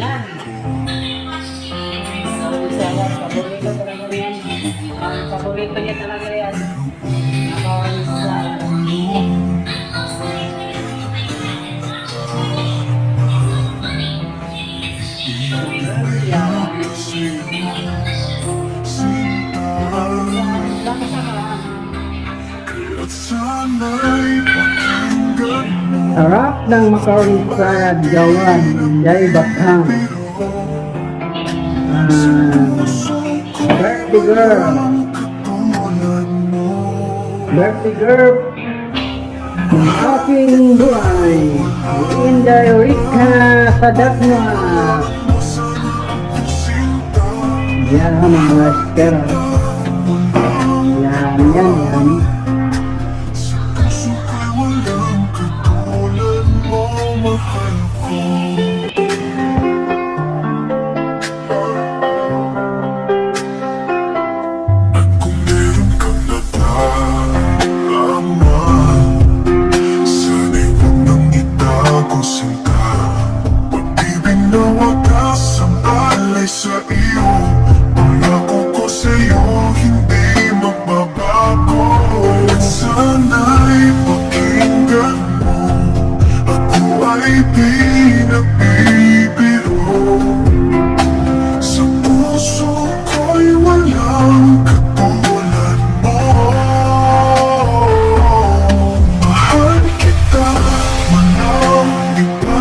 Yan. Sarap, paborito talaga yan. Ang paborito niya talaga yan. Nakawin sa... Sarap ng macaroni salad gawan Inday Bakhang. Birthday girl. Birthday girl. Ang aking buhay. Inday Rika Sadakma. Yan ang mga skera. Yan. Sa iyo, pangako ko sa'yo, hindi magbabago. At sana'y pakinggan mo, ako ay pinagbibiro. Sa puso ko'y walang katulad mo. Mahal kita, walang iba.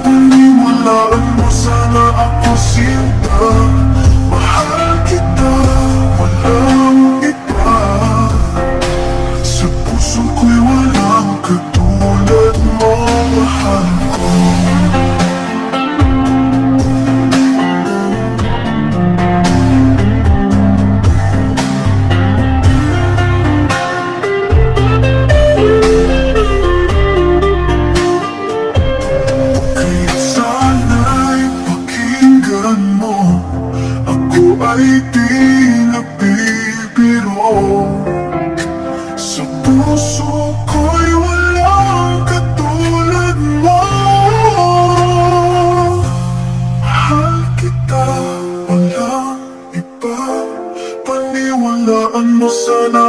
Paniwalaan mo, sana ako sinta. Mahal kita, walang iba. Sa puso ko'y walang katulad mo, mahal ko. Kaya sana'y pakinggan mo, ako ay di nagbibiro. Sa puso ko'y walang katulad mo. Mahal kita, walang iba. Paniwalaan mo, sana